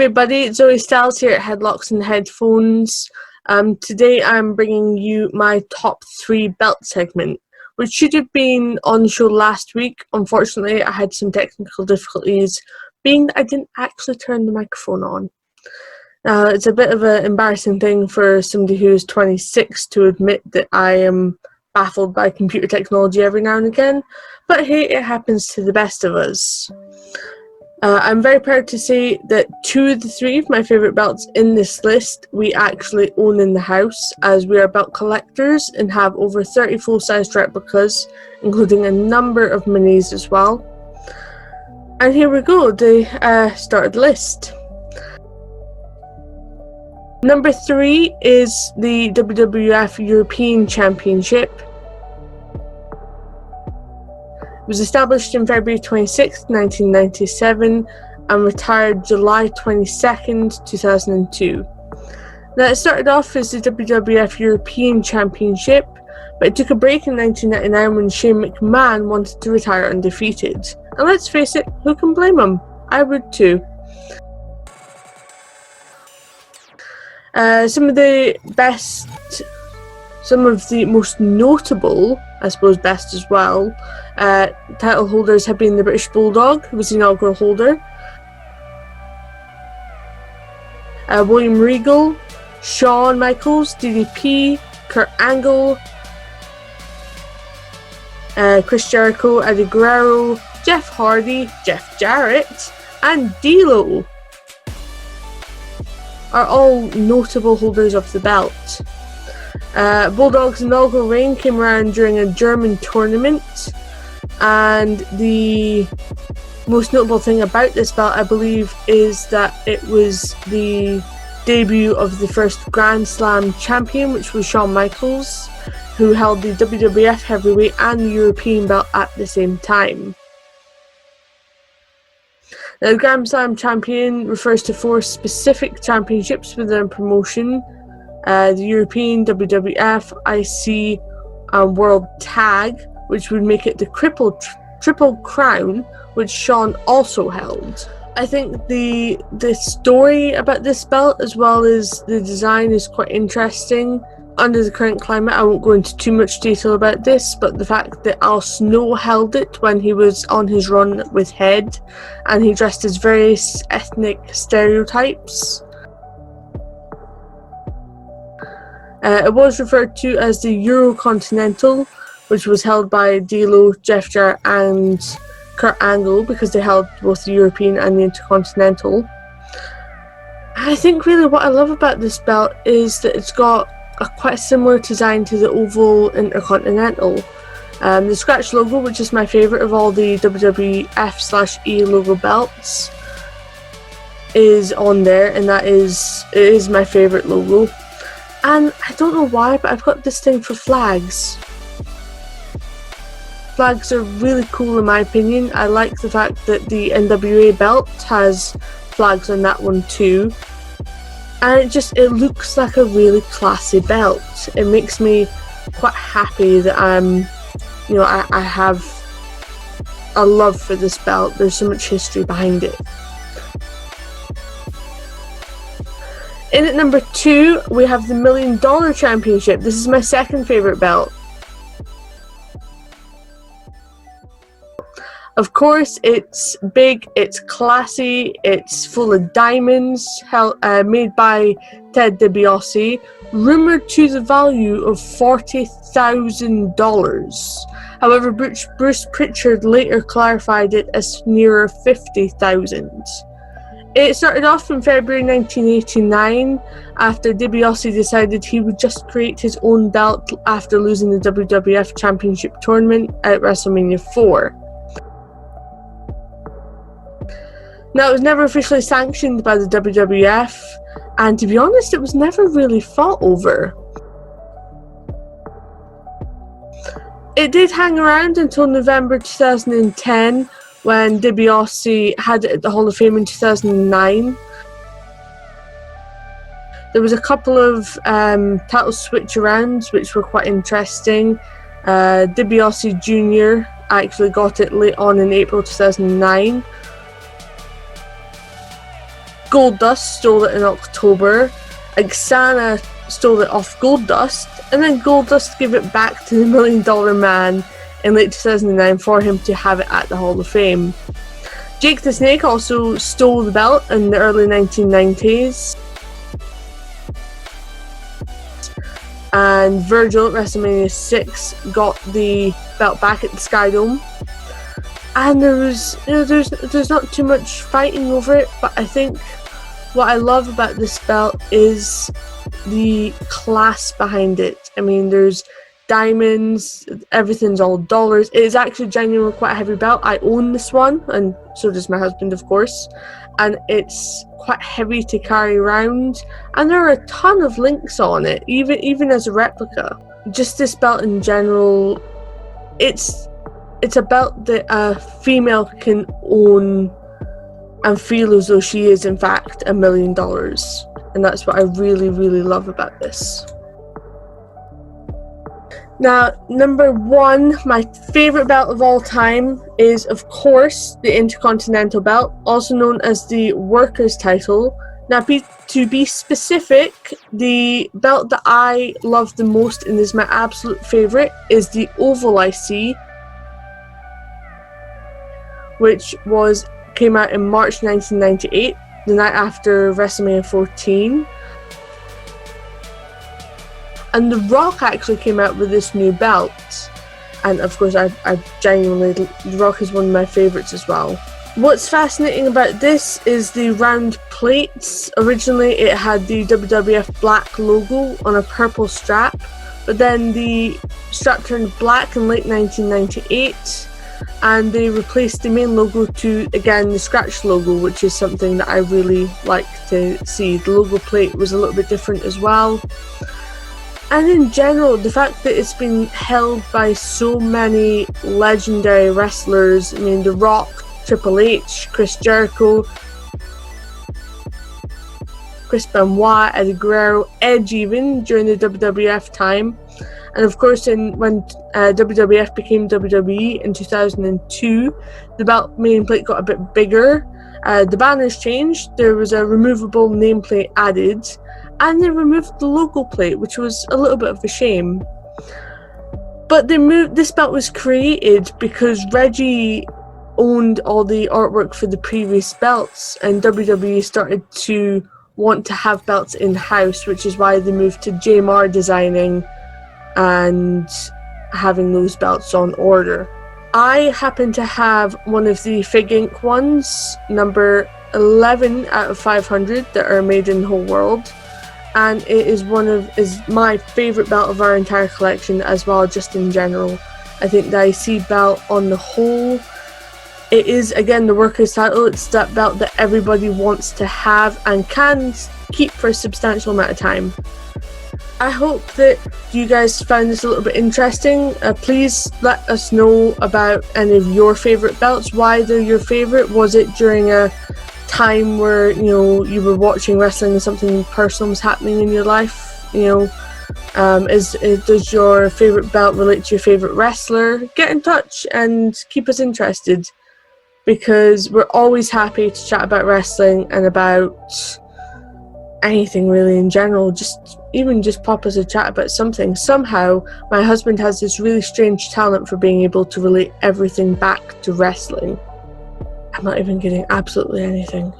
everybody, Zoey Styles here at Headlocks and Headphones. Today I'm bringing you my top 3 belt segment, which should have been on the show last week. Unfortunately, I had some technical difficulties, being that I didn't actually turn the microphone on. It's a bit of an embarrassing thing for somebody who is 26 to admit that I am baffled by computer technology every now and again, but hey, it happens to the best of us. I'm very proud to say that 2 of the 3 of my favourite belts in this list we actually own in the house, as we are belt collectors and have over 30 full-sized replicas, including a number of minis as well. And here we go, the start of the list. Number 3 is the WWF European Championship. It was established in February 26, 1997 and retired July 22nd, 2002. Now, it started off as the WWF European Championship, but it took a break in 1999 when Shane McMahon wanted to retire undefeated. And let's face it, who can blame him? I would too. Some of the most notable, I suppose best as well, title holders have been the British Bulldog, who was the inaugural holder, William Regal, Shawn Michaels, DDP, Kurt Angle, Chris Jericho, Eddie Guerrero, Jeff Hardy, Jeff Jarrett, and D'Lo are all notable holders of the belt. Bulldog's inaugural reign came around during a German tournament, and the most notable thing about this belt, I believe, is that it was the debut of the first Grand Slam champion, which was Shawn Michaels, who held the WWF Heavyweight and the European belt at the same time. Now, the Grand Slam champion refers to 4 specific championships within a promotion: the European, WWF, IC, and World Tag, which would make it the Triple Crown, which Shawn also held. I think the story about this belt, as well as the design, is quite interesting. Under the current climate, I won't go into too much detail about this, but the fact that Al Snow held it when he was on his run with Head, and he dressed as various ethnic stereotypes. It was referred to as the Eurocontinental, which was held by D'Lo, Jeff Jarrett, and Kurt Angle, because they held both the European and the Intercontinental. I think really what I love about this belt is that it's got a quite similar design to the oval Intercontinental. The scratch logo, which is my favourite of all the WWF/E logo belts, is on there, and it is my favourite logo. And I don't know why, but I've got this thing for flags. Flags are really cool in my opinion. I like the fact that the NWA belt has flags on that one too. And it looks like a really classy belt. It makes me quite happy that I have a love for this belt. There's so much history behind it. In at number 2, we have the $1 Million Championship. This is my second favourite belt. Of course, it's big, it's classy, it's full of diamonds, made by Ted DiBiase, rumoured to the value of $40,000. However, Bruce Pritchard later clarified it as nearer $50,000. It started off in February 1989 after DiBiase decided he would just create his own belt after losing the WWF Championship tournament at WrestleMania 4. Now, it was never officially sanctioned by the WWF, and to be honest, it was never really fought over. It did hang around until November 2010, when DiBiase had it at the Hall of Fame in 2009. There was a couple of title switch-arounds which were quite interesting. DiBiase Jr. actually got it late on in April 2009. Goldust stole it in October, Xana stole it off Goldust, and then Goldust gave it back to the $1 Million Man in late 2009 for him to have it at the Hall of Fame. Jake the Snake also stole the belt in the early 1990s. And Virgil at WrestleMania 6 got the belt back at the Skydome. And there's not too much fighting over it, but I think what I love about this belt is the class behind it. I mean, there's diamonds, everything's all dollars. It is actually genuinely quite a heavy belt. I own this one, and so does my husband, of course. And it's quite heavy to carry around, and there are a ton of links on it, even as a replica. Just this belt in general, it's a belt that a female can own and feel as though she is in fact $1 million, and that's what I really, really love about this. Now, number one, my favourite belt of all time is, of course, the Intercontinental Belt, also known as the Workers' title. Now, to be specific, the belt that I love the most and is my absolute favourite is the Oval IC, which came out in March 1998, the night after WrestleMania 14. And The Rock actually came out with this new belt. And of course, I genuinely, The Rock is one of my favourites as well. What's fascinating about this is the round plates. Originally, it had the WWF black logo on a purple strap, but then the strap turned black in late 1998, and they replaced the main logo to, again, the scratch logo, which is something that I really like to see. The logo plate was a little bit different as well. And in general, the fact that it's been held by so many legendary wrestlers, I mean, The Rock, Triple H, Chris Jericho, Chris Benoit, Eddie Guerrero, Edge even, during the WWF time. And of course, when WWF became WWE in 2002, the belt nameplate got a bit bigger. The banners changed, there was a removable nameplate added, and they removed the logo plate, which was a little bit of a shame. But this belt was created because Reggie owned all the artwork for the previous belts, and WWE started to want to have belts in-house, which is why they moved to JMR designing and having those belts on order. I happen to have one of the Fig Inc. ones, number 11 out of 500 that are made in the whole world, and it is my favourite belt of our entire collection as well, just in general. I think the IC belt on the whole, it is again the Workers' title. It's that belt that everybody wants to have and can keep for a substantial amount of time. I hope that you guys found this a little bit interesting. Please let us know about any of your favourite belts, why they're your favourite. Was it during a time where you were watching wrestling and something personal was happening in your life? Does your favourite belt relate to your favourite wrestler? Get in touch and keep us interested, because we're always happy to chat about wrestling and about anything really in general. Just pop us a chat about something. Somehow my husband has this really strange talent for being able to relate everything back to wrestling. I'm not even kidding, absolutely anything.